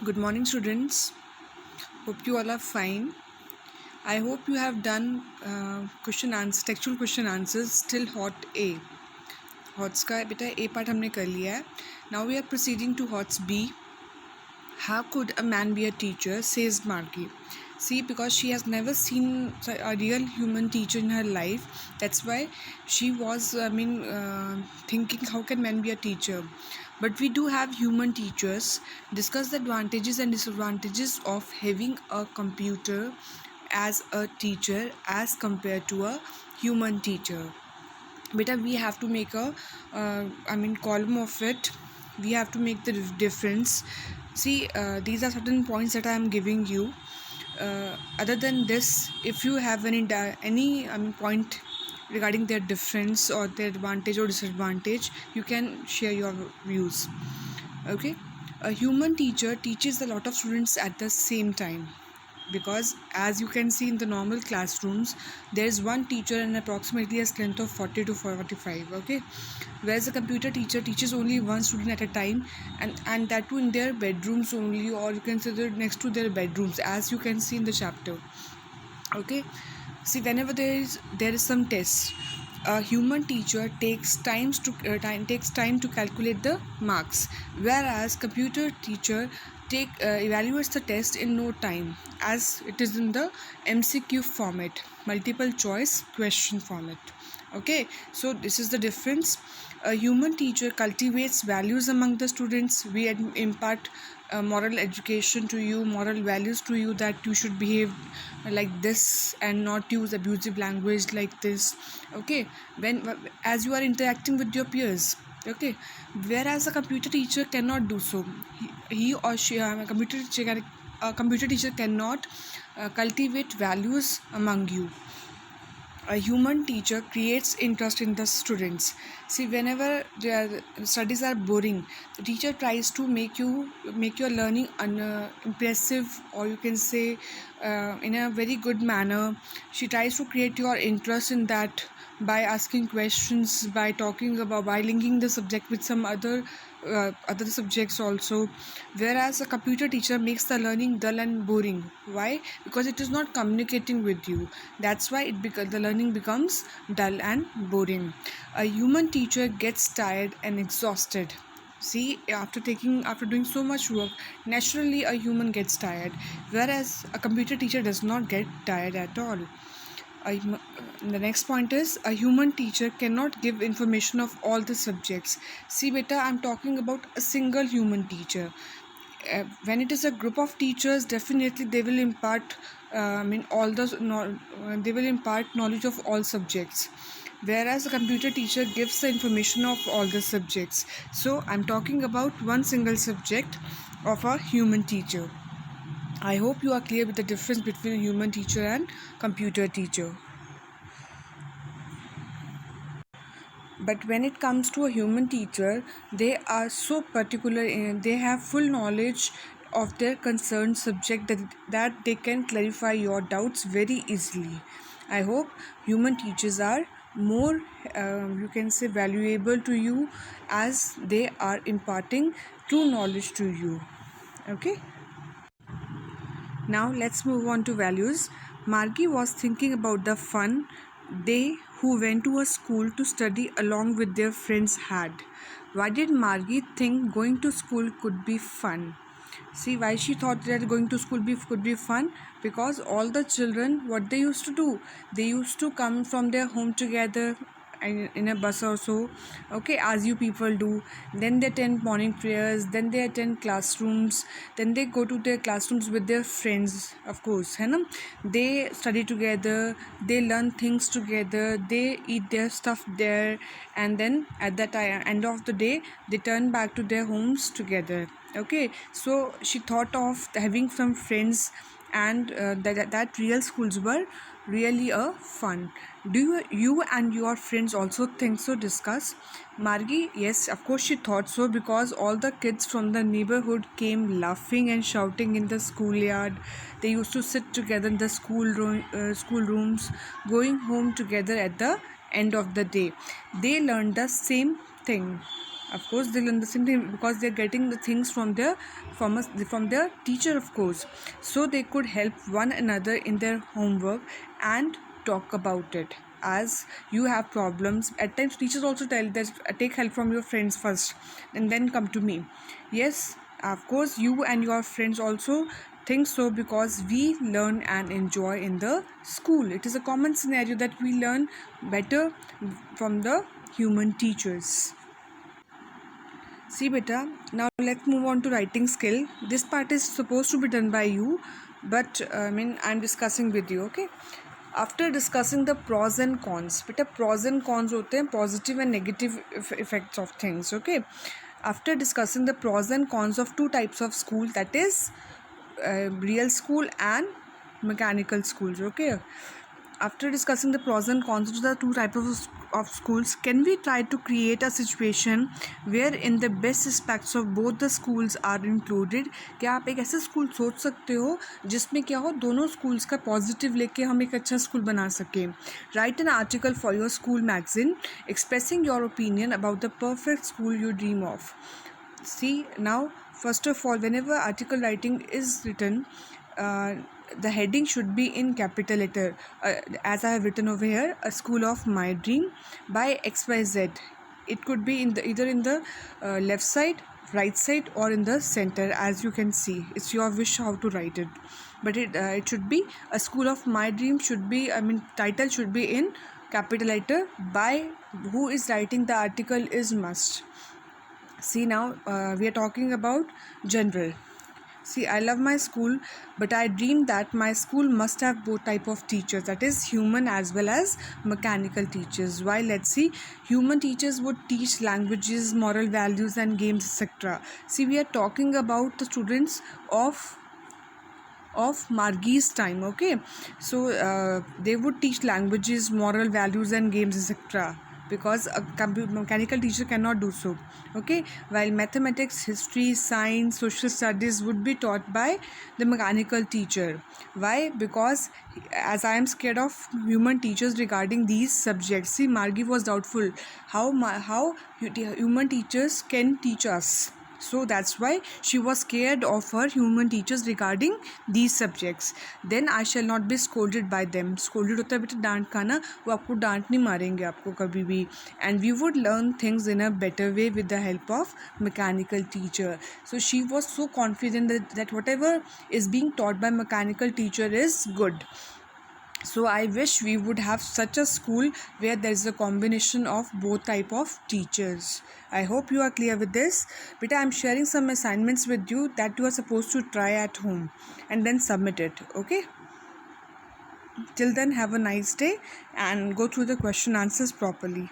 Good morning, students. Hope you all are fine. I hope you have done textual question answers till hot A. Hots का बेटा A part हमने कर लिया है. Now we are proceeding to hots B. How could a man be a teacher? Says Margie. See, because she has never seen a real human teacher in her life, that's why she was, thinking, how can man be a teacher? But we do have human teachers. Discuss the advantages and disadvantages of having a computer as a teacher as compared to a human teacher. Beta, we have to make a column of it. We have to make the difference. See, these are certain points that I am giving you. Other than this, if you have any point regarding their difference or their advantage or disadvantage, you can share your views. Okay, a human teacher teaches a lot of students at the same time, because as you can see in the normal classrooms, there is one teacher and approximately a strength of 40 to 45. Okay, whereas a computer teacher teaches only one student at a time, and that too in their bedrooms only, or you can say next to their bedrooms, as you can see in the chapter. Okay, see, whenever there is some test, a human teacher takes time to calculate the marks, whereas computer teacher evaluates the test in no time, as it is in the MCQ format, multiple choice question format. Okay, so this is the difference. A human teacher cultivates values among the students. We impart moral education to you, moral values to you, that you should behave like this and not use abusive language like this. Okay, as you are interacting with your peers. Okay, whereas a computer teacher cannot do so. He or she, a computer teacher cannot cultivate values among you. A human teacher creates interest in the students. See, whenever their studies are boring, the teacher tries to make your learning impressive, or you can say in a very good manner. She tries to create your interest in that by asking questions, by linking the subject with some other subjects also, whereas a computer teacher makes the learning dull and boring. Why? Because it is not communicating with you. That's why the learning becomes dull and boring. A human teacher gets tired and exhausted. See, after doing so much work, naturally a human gets tired, whereas a computer teacher does not get tired at all. The next point is, a human teacher cannot give information of all the subjects. See, beta, I'm talking about a single human teacher. When it is a group of teachers, definitely they will impart they will impart knowledge of all subjects, whereas a computer teacher gives the information of all the subjects. So I'm talking about one single subject of a human teacher. I hope you are clear with the difference between a human teacher and computer teacher. But when it comes to a human teacher, they are so particular, they have full knowledge of their concerned subject, that they can clarify your doubts very easily. I hope human teachers are more, you can say, valuable to you, as they are imparting true knowledge to you. Okay. Now let's move on to values. Margie was thinking about the fun they who went to a school to study along with their friends had. Why did Margie think going to school could be fun? See, why she thought that going to school could be fun? Because all the children, what they used to do, they used to come from their home together in a bus or so. Okay, as you people do. Then they attend morning prayers, then they attend classrooms, then they go to their classrooms with their friends, of course, है ना? They study together, they learn things together, they eat their stuff there, and then at that end of the day, they turn back to their homes together. Okay, so she thought of having some friends, and that real schools were really a fun. Do you and your friends also think so? Discuss. Margie, yes, of course she thought so, because all the kids from the neighborhood came laughing and shouting in the schoolyard. They used to sit together in the school rooms, going home together at the end of the day. They learned the same thing. Of course they learn the same thing because they're getting the things from their from their teacher, of course. So they could help one another in their homework and talk about it. As you have problems at times, teachers also tell that take help from your friends first and then come to me. Yes, of course you and your friends also think so, because we learn and enjoy in the school. It is a common scenario that we learn better from the human teachers. See beta, now let's move on to writing skill. This part is supposed to be done by you, but I'm discussing with you, okay? After discussing the pros and cons, beta pros and cons होते हैं positive and negative effects of things, okay? After discussing the pros and cons of two types of school, that is real school and mechanical schools, okay? After discussing the pros and cons of the two types of schools, can we try to create a situation where in the best aspects of both the schools are included? क्या आप एक ऐसे school सोच सकते हो जिसमें क्या हो, दोनों स्कूल्स का पॉजिटिव लेके हम एक अच्छा स्कूल बना सकें? Right an article for your school magazine expressing your opinion about the perfect school you dream of. See, now first of all, whenever article writing is written, the heading should be in capital letter, as I have written over here, a school of my dream by XYZ. It could be in the either in the left side, right side, or in the center. As you can see, it's your wish how to write it, but it should be a school of my dream. Should be, title should be in capital letter. By who is writing the article is must. See, now we are talking about general. See, I love my school, but I dream that my school must have both type of teachers, that is human as well as mechanical teachers. Why? Let's see. Human teachers would teach languages, moral values and games, etc. See, we are talking about the students of Margie's time, okay? So they would teach languages, moral values and games, etc. because a mechanical teacher cannot do so, okay? While mathematics, history, science, social studies would be taught by the mechanical teacher. Why? Because as I am scared of human teachers regarding these subjects. See, Margie was doubtful how human teachers can teach us. So that's why she was scared of her human teachers regarding these subjects. Then I shall not be scolded by them. Scolded होता है बेटा डांट खाना, वो आपको डांट नहीं मारेंगे आपको कभी भी. And we would learn things in a better way with the help of mechanical teacher. So she was so confident that whatever is being taught by mechanical teacher is good. So I wish we would have such a school where there is a combination of both type of teachers. I hope you are clear with this. But I am sharing some assignments with you that you are supposed to try at home and then submit it, okay? Till then, have a nice day and go through the question answers properly.